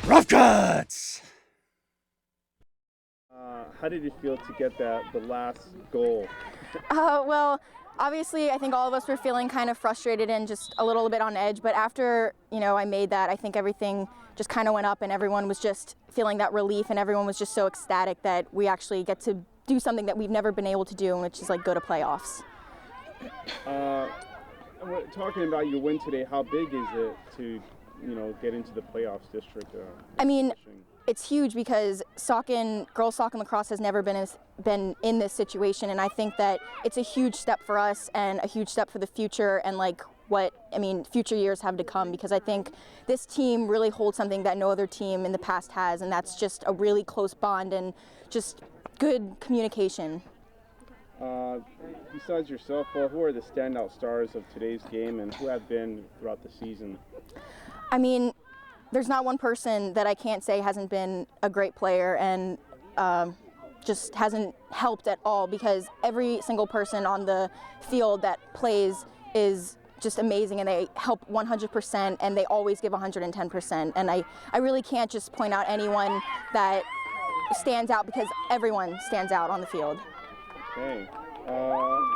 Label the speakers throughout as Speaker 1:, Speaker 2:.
Speaker 1: Rough Cuts!
Speaker 2: How did it feel to get the last goal?
Speaker 3: Well, obviously, I think all of us were feeling kind of frustrated and just a little bit on edge. But after, I made that, I think everything just kind of went up and everyone was just feeling that relief and everyone was just so ecstatic that we actually get to do something that we've never been able to do, which is like go to playoffs.
Speaker 2: Talking about your win today, how big is it to, get into the playoffs district?
Speaker 3: It's huge because girls Saucon Lacrosse has never been in this situation, and I think that it's a huge step for us and a huge step for the future and future years have to come, because I think this team really holds something that no other team in the past has, and that's just a really close bond and just good communication.
Speaker 2: Besides yourself, who are the standout stars of today's game and who have been throughout the season?
Speaker 3: There's not one person that I can't say hasn't been a great player and just hasn't helped at all, because every single person on the field that plays is just amazing and they help 100% and they always give 110%. And I really can't just point out anyone that stands out, because everyone stands out on the field.
Speaker 2: Okay.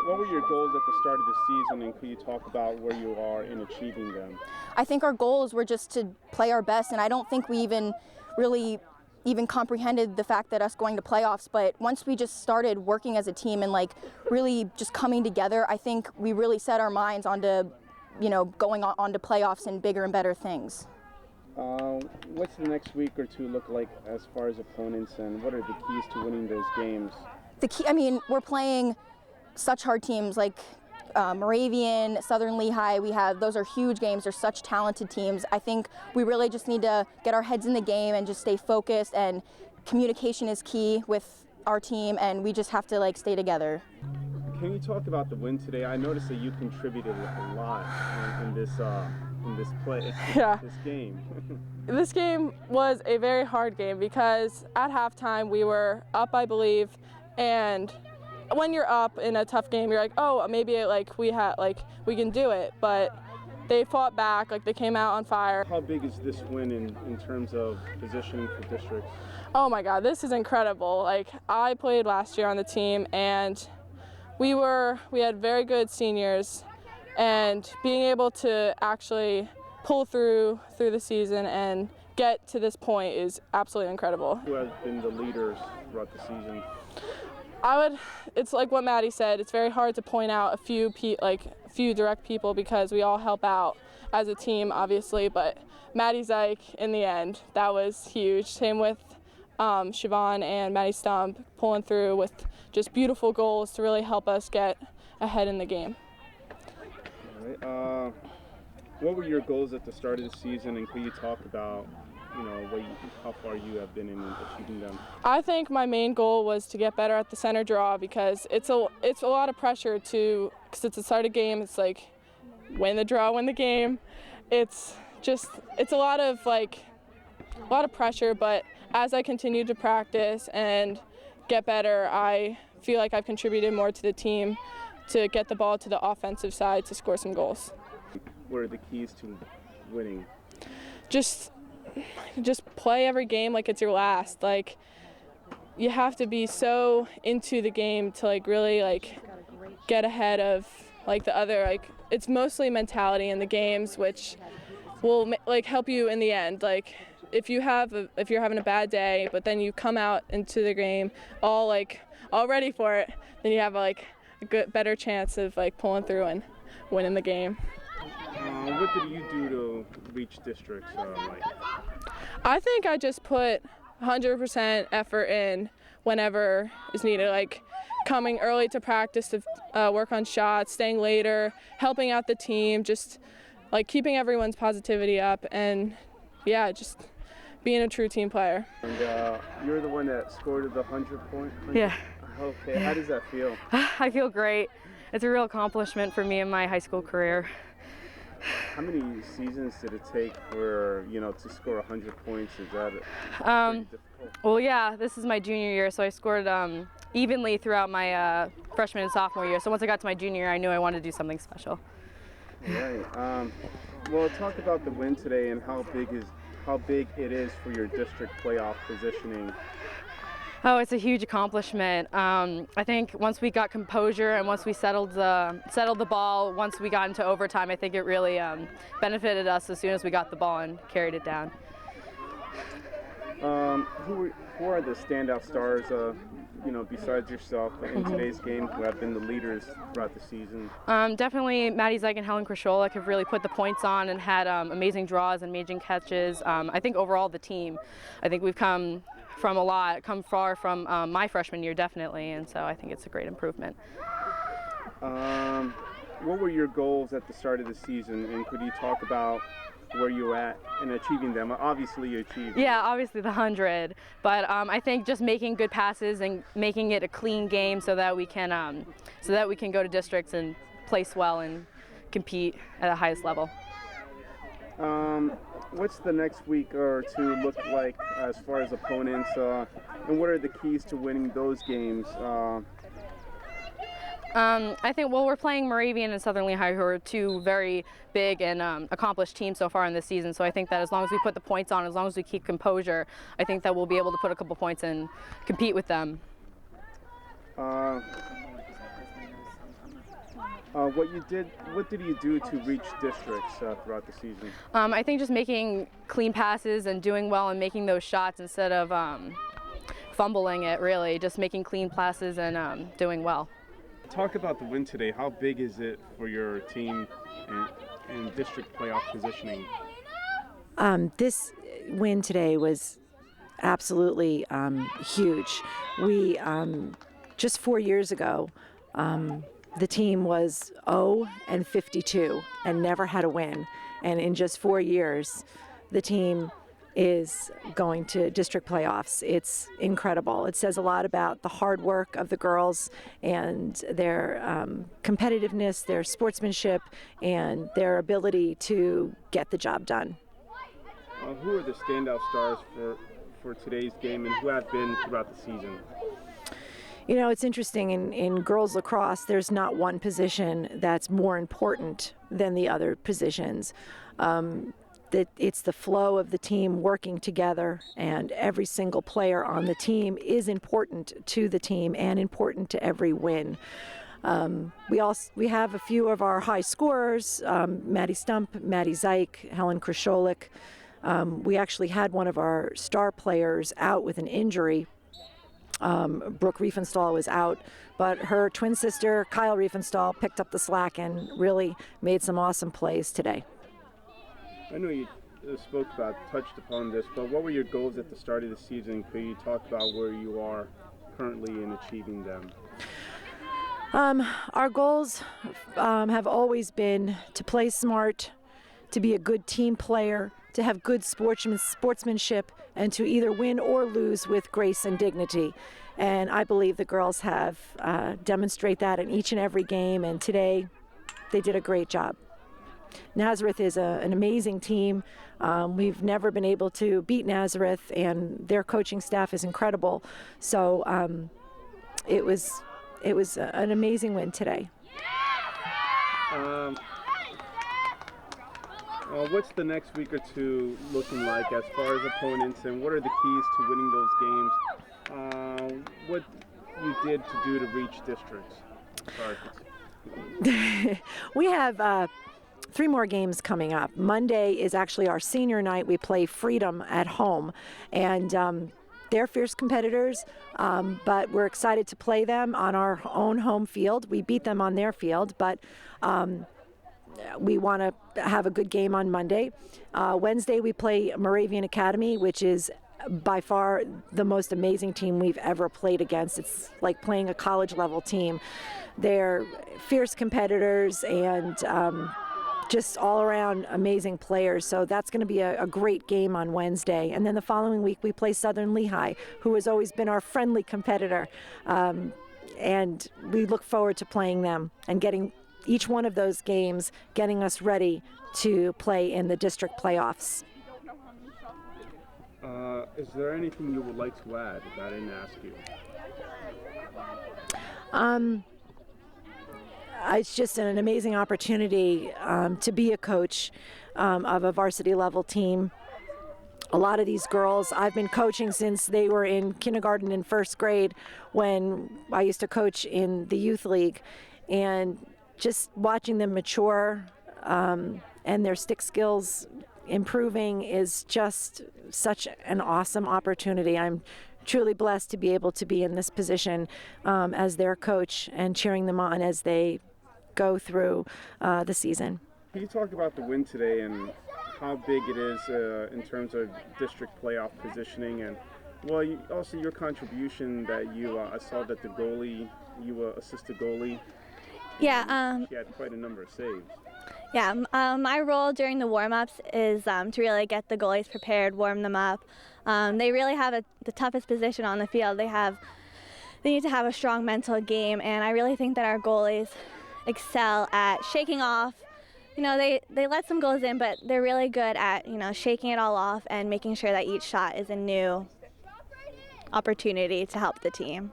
Speaker 2: What were your goals at the start of the season, and could you talk about where you are in achieving them?
Speaker 3: I think our goals were just to play our best, and I don't think we even comprehended the fact that us going to playoffs. But once we just started working as a team and really just coming together, I think we really set our minds onto, going on to playoffs and bigger and better things.
Speaker 2: What's the next week or two look like as far as opponents, and what are the keys to winning those games?
Speaker 3: We're playing such hard teams like Moravian, Southern Lehigh. Those are huge games. They're such talented teams. I think we really just need to get our heads in the game and just stay focused, and communication is key with our team, and we just have to stay together.
Speaker 2: Can you talk about the win today? I noticed that you contributed a lot in this game.
Speaker 4: This game was a very hard game because at halftime we were up, I believe, and when you're up in a tough game, you're like, oh, maybe we can do it. But they fought back, they came out on fire.
Speaker 2: How big is this win in terms of positioning for district?
Speaker 4: Oh my God, this is incredible. I played last year on the team, and we had very good seniors, and being able to actually pull through the season and get to this point is absolutely incredible.
Speaker 2: Who has been the leaders throughout the season?
Speaker 4: It's like what Maddie said, it's very hard to point out a few direct people because we all help out as a team, obviously, but Maddie Zyke, in the end, that was huge. Same with Siobhan and Maddie Stump pulling through with just beautiful goals to really help us get ahead in the game.
Speaker 2: All right. What were your goals at the start of the season, and could you talk about how far you have been in achieving them?
Speaker 4: I think my main goal was to get better at the center draw, because it's a lot of pressure because it's a started game. It's win the draw, win the game. It's a lot of pressure, but as I continue to practice and get better, I feel like I've contributed more to the team to get the ball to the offensive side to score some goals.
Speaker 2: What are the keys to winning?
Speaker 4: Just play every game like it's your last. You have to be so into the game to really get ahead of the other. It's mostly mentality in the games, which will help you in the end. If you're having a bad day, but then you come out into the game all ready for it, then you have a better chance of pulling through and winning the game.
Speaker 2: What did you do to reach districts?
Speaker 4: I think I just put 100% effort in whenever is needed, coming early to practice to work on shots, staying later, helping out the team, just keeping everyone's positivity up, and just being a true team player.
Speaker 2: And you're the one that scored the 100-point?
Speaker 5: Yeah.
Speaker 2: Okay, how does that feel?
Speaker 5: I feel great. It's a real accomplishment for me in my high school career.
Speaker 2: How many seasons did it take for, to score 100 points? Is that pretty difficult?
Speaker 5: Well, yeah, this is my junior year, so I scored evenly throughout my freshman and sophomore year. So once I got to my junior year, I knew I wanted to do something special.
Speaker 2: Right. Well, talk about the win today and how how big it is for your district playoff positioning?
Speaker 5: Oh, it's a huge accomplishment. I think once we got composure and once we settled the ball, once we got into overtime, I think it really benefited us as soon as we got the ball and carried it down.
Speaker 2: Who are the standout stars, besides yourself in today's game, who have been the leaders throughout the season?
Speaker 5: Definitely Maddie Zeig and Helen Krasholek have really put the points on and had amazing draws and amazing catches. I think overall the team, I think we've come far from my freshman year, definitely, and so I think it's a great improvement.
Speaker 2: What were your goals at the start of the season, and could you talk about where you're at in achieving them? Obviously you achieved.
Speaker 5: Yeah, obviously the 100, but I think just making good passes and making it a clean game so that we can go to districts and place well and compete at the highest level.
Speaker 2: What's the next week or two look like as far as opponents, and what are the keys to winning those games?
Speaker 5: I think, we're playing Moravian and Southern Lehigh, who are two very big and accomplished teams so far in this season. So I think that as long as we put the points on, as long as we keep composure, I think that we'll be able to put a couple points and compete with them.
Speaker 2: What did you do to reach districts throughout the season?
Speaker 5: I think just making clean passes and doing well and making those shots instead of fumbling it, really. Just making clean passes and doing well.
Speaker 2: Talk about the win today. How big is it for your team in district playoff positioning?
Speaker 1: This win today was absolutely huge. We just 4 years ago, the team was 0-52 and never had a win. And in just 4 years, the team is going to district playoffs. It's incredible. It says a lot about the hard work of the girls and their competitiveness, their sportsmanship, and their ability to get the job done.
Speaker 2: Who are the standout stars for today's game, and who have been throughout the season?
Speaker 1: You know, it's interesting, in girls lacrosse, there's not one position that's more important than the other positions. It's the flow of the team working together, and every single player on the team is important to the team and important to every win. We have a few of our high scorers, Maddie Stump, Maddie Zeig, Helen Krasholek. We actually had one of our star players out with an injury. Brooke Riefenstahl was out, but her twin sister, Kyle Riefenstahl, picked up the slack and really made some awesome plays today.
Speaker 2: I know you touched upon this, but what were your goals at the start of the season? Could you talk about where you are currently in achieving them?
Speaker 1: Our goals have always been to play smart, to be a good team player, to have good sportsmanship, and to either win or lose with grace and dignity. And I believe the girls have demonstrate that in each and every game, and today they did a great job. Nazareth is an amazing team. We've never been able to beat Nazareth, and their coaching staff is incredible. So it was an amazing win today.
Speaker 2: What's the next week or two looking like as far as opponents, and what are the keys to winning those games? What you did to do to reach districts?
Speaker 1: We have 3 more games coming up. Monday is actually our senior night. We play Freedom at home, and they're fierce competitors, but we're excited to play them on our own home field. We beat them on their field, but we want to have a good game on Monday. Wednesday we play Moravian Academy, which is by far the most amazing team we've ever played against. It's like playing a college level team. They're fierce competitors and just all around amazing players. So that's going to be a great game on Wednesday. And then the following week we play Southern Lehigh, who has always been our friendly competitor. And we look forward to playing them and getting each one of those games, getting us ready to play in the district playoffs.
Speaker 2: Is there anything you would like to add that I didn't ask you?
Speaker 1: It's just an amazing opportunity to be a coach of a varsity level team. a lot of these girls, I've been coaching since they were in kindergarten and first grade when I used to coach in the youth league. And just watching them mature and their stick skills improving is just such an awesome opportunity. I'm truly blessed to be able to be in this position as their coach and cheering them on as they go through the season.
Speaker 2: Can you talk about the win today and how big it is in terms of district playoff positioning, and also your contribution that I saw that the goalie, you assisted goalie.
Speaker 6: Yeah.
Speaker 2: She had quite a number of saves.
Speaker 6: Yeah. My role during the warm-ups is to really get the goalies prepared, warm them up. They really have the toughest position on the field. They need to have a strong mental game, and I really think that our goalies excel at shaking off. They let some goals in, but they're really good at, shaking it all off and making sure that each shot is a new opportunity to help the team.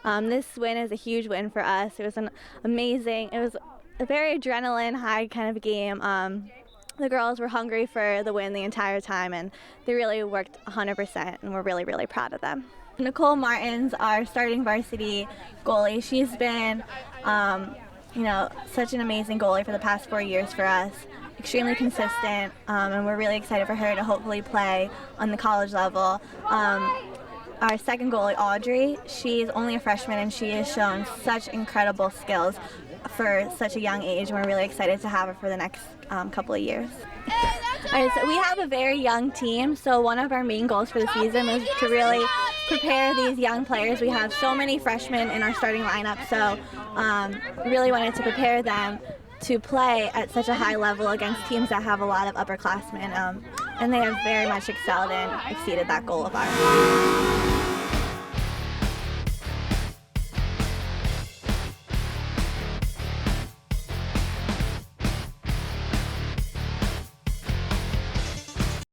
Speaker 6: This win is a huge win for us. It was it was a very adrenaline high kind of game. The girls were hungry for the win the entire time, and they really worked 100%, and we're really, really proud of them. Nicole Martin's our starting varsity goalie. She's been such an amazing goalie for the past 4 years for us, extremely consistent, and we're really excited for her to hopefully play on the college level. Our second goalie, Audrey, she's only a freshman, and she has shown such incredible skills for such a young age, and we're really excited to have her for the next couple of years. All right, so we have a very young team, so one of our main goals for the season was to really prepare these young players. We have so many freshmen in our starting lineup, so we really wanted to prepare them to play at such a high level against teams that have a lot of upperclassmen, and they have very much excelled and exceeded that goal of ours.